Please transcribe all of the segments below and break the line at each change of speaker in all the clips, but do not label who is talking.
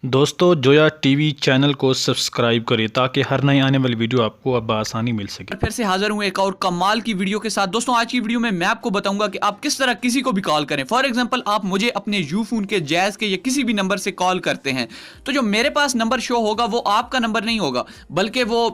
दोस्तों Zoya TV channel को subscribe करें ताकि हर नई आने वाली वीडियो आपको अब आसानी मिल सके।
फिर से हाजिर हूं एक और कमाल की वीडियो के साथ। दोस्तों आज की वीडियो में मैं आपको बताऊंगा कि आप किस तरह किसी को भी कॉल करें। फॉर एग्जांपल आप मुझे अपने यू फोन के जैज के या किसी भी नंबर से कॉल करते हैं तो जो मेरे पास नंबर शो होगा वो आपका नंबर नहीं होगा, बल्कि वो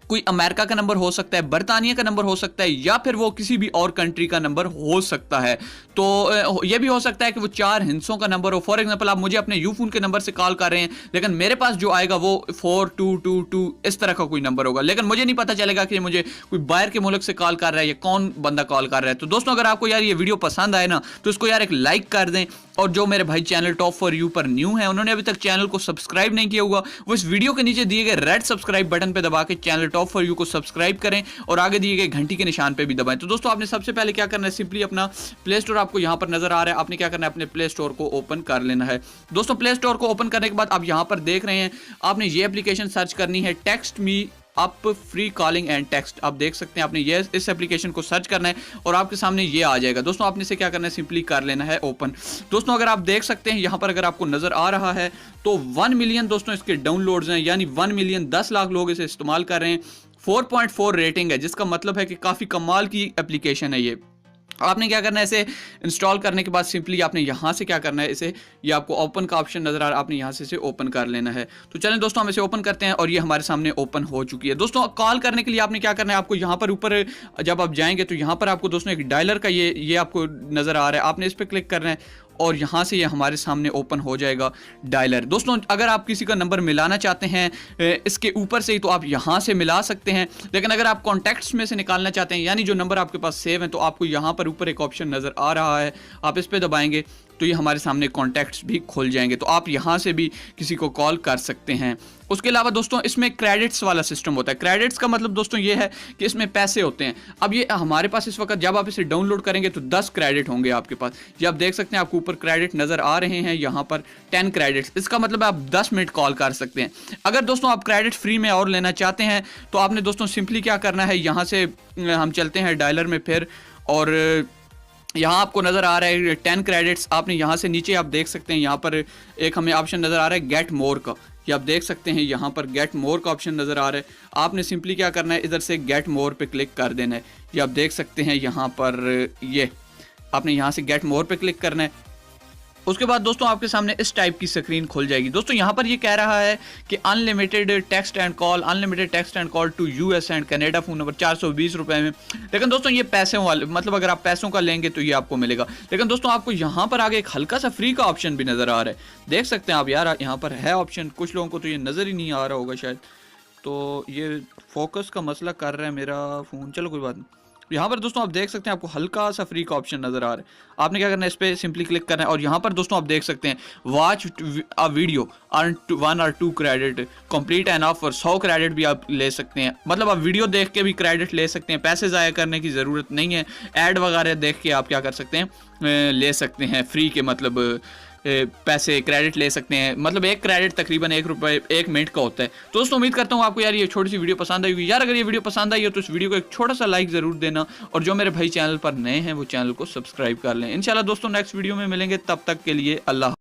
कोई अमेरिका का नंबर हो सकता है, बर्तानिया का नंबर हो सकता है, या फिर वो किसी भी और कंट्री का नंबर हो सकता है। तो ये भी हो सकता है कि वो 4 हिंसों का नंबर हो। फॉर एग्जांपल आप मुझे अपने यू फोन के नंबर से कॉल कर रहे हैं, लेकिन मेरे पास जो आएगा वो 4222 इस तरह का कोई नंबर होगा, लेकिन मुझे नहीं पता चलेगा कि मुझे कोई बाहर के मुल्क से कॉल कर रहा है या कौन बंदा कॉल कर रहा है। तो दोस्तों अगर आपको यार ये वीडियो पसंद आए ना तो इसको यार एक लाइक कर दें, और जो मेरे भाई चैनल टॉप फॉर यू पर न्यू है, उन्होंने अभी तक चैनल को सब्सक्राइब नहीं किया होगा, वो इस वीडियो के नीचे दिए गए रेड सब्सक्राइब बटन पे दबा के चैनल टॉप फॉर यू को सब्सक्राइब करें और आगे दिए गए घंटी के निशान पे भी दबाएं। तो दोस्तों आपने सबसे पहले क्या करना है, सिंपली अपना प्ले स्टोर आपको यहां पर नजर आ रहा है, आपने क्या करना है, अपने प्ले स्टोर को ओपन कर लेना है। दोस्तों प्ले स्टोर को ओपन करने के बाद आप यहां पर देख रहे हैं, आपने ये एप्लीकेशन सर्च करनी है, text me up free calling and text. आप देख सकते हैं आपने ये इस एप्लीकेशन को सर्च करना है और आपके सामने ये आ जाएगा। दोस्तों आपने इसे क्या करना है, सिंपली कर लेना है ओपन। दोस्तों अगर आप देख सकते हैं यहाँ पर, अगर आपको नजर आ रहा है तो 1 मिलियन दोस्तों इसके डाउनलोड्स हैं, यानी 1 मिलियन 10 लाख लोग इसे इस्तेमाल कर रहे हैं। 4.4 रेटिंग है, जिसका मतलब है कि काफी कमाल की एप्लीकेशन है ये। आपने क्या करना है, इसे इंस्टॉल करने के बाद सिंपली आपने यहाँ से क्या करना है, इसे ये आपको ओपन का ऑप्शन नजर आ रहा है, आपने यहाँ से इसे ओपन कर लेना है। तो चलें दोस्तों हम इसे ओपन करते हैं और ये हमारे सामने ओपन हो चुकी है। दोस्तों कॉल करने के लिए आपने क्या करना है, आपको यहाँ पर ऊपर जब आप जाएंगे तो यहाँ पर आपको दोस्तों एक डायलर का ये आपको नजर आ रहा है, आपने इस पर क्लिक करना है और यहाँ से ये हमारे सामने ओपन हो जाएगा डायलर। दोस्तों अगर आप किसी का नंबर मिलाना चाहते हैं इसके ऊपर से ही तो आप यहाँ से मिला सकते हैं, लेकिन अगर आप कॉन्टैक्ट्स में से निकालना चाहते हैं, यानी जो नंबर आपके पास सेव है, तो आपको यहाँ पर ऊपर एक ऑप्शन नज़र आ रहा है, आप इस पर दबाएंगे तो ये हमारे सामने कॉन्टैक्ट्स भी खुल जाएंगे, तो आप यहाँ से भी किसी को कॉल कर सकते हैं। उसके अलावा दोस्तों इसमें क्रेडिट्स वाला सिस्टम होता है। क्रेडिट्स का मतलब दोस्तों ये है कि इसमें पैसे होते हैं। अब ये हमारे पास इस वक्त जब आप इसे डाउनलोड करेंगे तो 10 क्रेडिट होंगे आपके पास। ये आप देख सकते हैं, आपको ऊपर क्रेडिट नज़र आ रहे हैं, यहाँ पर 10 क्रेडिट्स, इसका मतलब आप 10 मिनट कॉल कर सकते हैं। अगर दोस्तों आप क्रेडिट फ्री में और लेना चाहते हैं तो आपने दोस्तों सिंपली क्या करना है, यहाँ से हम चलते हैं डायलर में फिर, और यहाँ आपको नज़र आ रहा है 10 क्रेडिट्स। आपने यहाँ से नीचे आप देख सकते हैं, यहाँ पर एक हमें ऑप्शन नज़र आ रहा है गेट मोर का, ये आप देख सकते हैं यहाँ पर गेट मोर का ऑप्शन नज़र आ रहा है। आपने सिंपली क्या करना है, इधर से गेट मोर पे क्लिक कर देना है। ये आप देख सकते हैं यहाँ पर, ये आपने यहाँ से गेट मोर पे क्लिक करना है। उसके बाद दोस्तों आपके सामने इस टाइप की स्क्रीन खुल जाएगी। दोस्तों यहाँ पर ये कह रहा है कि unlimited text and call to US and Canada, phone number 420 रुपए में। लेकिन दोस्तों ये पैसे वाले, मतलब अगर आप पैसों का लेंगे तो ये आपको मिलेगा। लेकिन दोस्तों आपको यहाँ पर आगे एक हल्का सा फ्री का ऑप्शन भी नजर आ रहा है, देख सकते हैं आप यार, यहाँ पर है ऑप्शन। कुछ लोगों को तो ये नजर ही नहीं आ रहा होगा शायद, तो ये फोकस का मसला कर रहा है मेरा फोन, चलो कोई बात नहीं। यहाँ पर दोस्तों आप देख सकते हैं, आपको हल्का सा फ्री का ऑप्शन नजर आ रहा है। आपने क्या करना है, इस पर सिंपली क्लिक करना है और यहाँ पर दोस्तों आप देख सकते हैं वॉच अ वीडियो अर्न 1 और 2 credit, complete an offer, 100 credit भी आप ले सकते हैं। मतलब आप वीडियो देख के भी क्रेडिट ले सकते हैं, पैसे ज़ाया करने की ज़रूरत नहीं है। ऐड वगैरह देख के आप क्या कर सकते हैं, ले सकते हैं फ्री के, मतलब पैसे क्रेडिट ले सकते हैं। मतलब एक क्रेडिट तकरीबन 1 रुपये 1 मिनट का होता है। तो दोस्तों उम्मीद करता हूँ आपको यार ये छोटी सी वीडियो पसंद आई होगी। यार अगर ये वीडियो पसंद आई हो तो इस वीडियो को एक छोटा सा लाइक ज़रूर देना, और जो मेरे भाई चैनल पर नए हैं वो चैनल को सब्सक्राइब कर लें। इंशाल्लाह दोस्तों नेक्स्ट वीडियो में मिलेंगे, तब तक के लिए अल्लाह।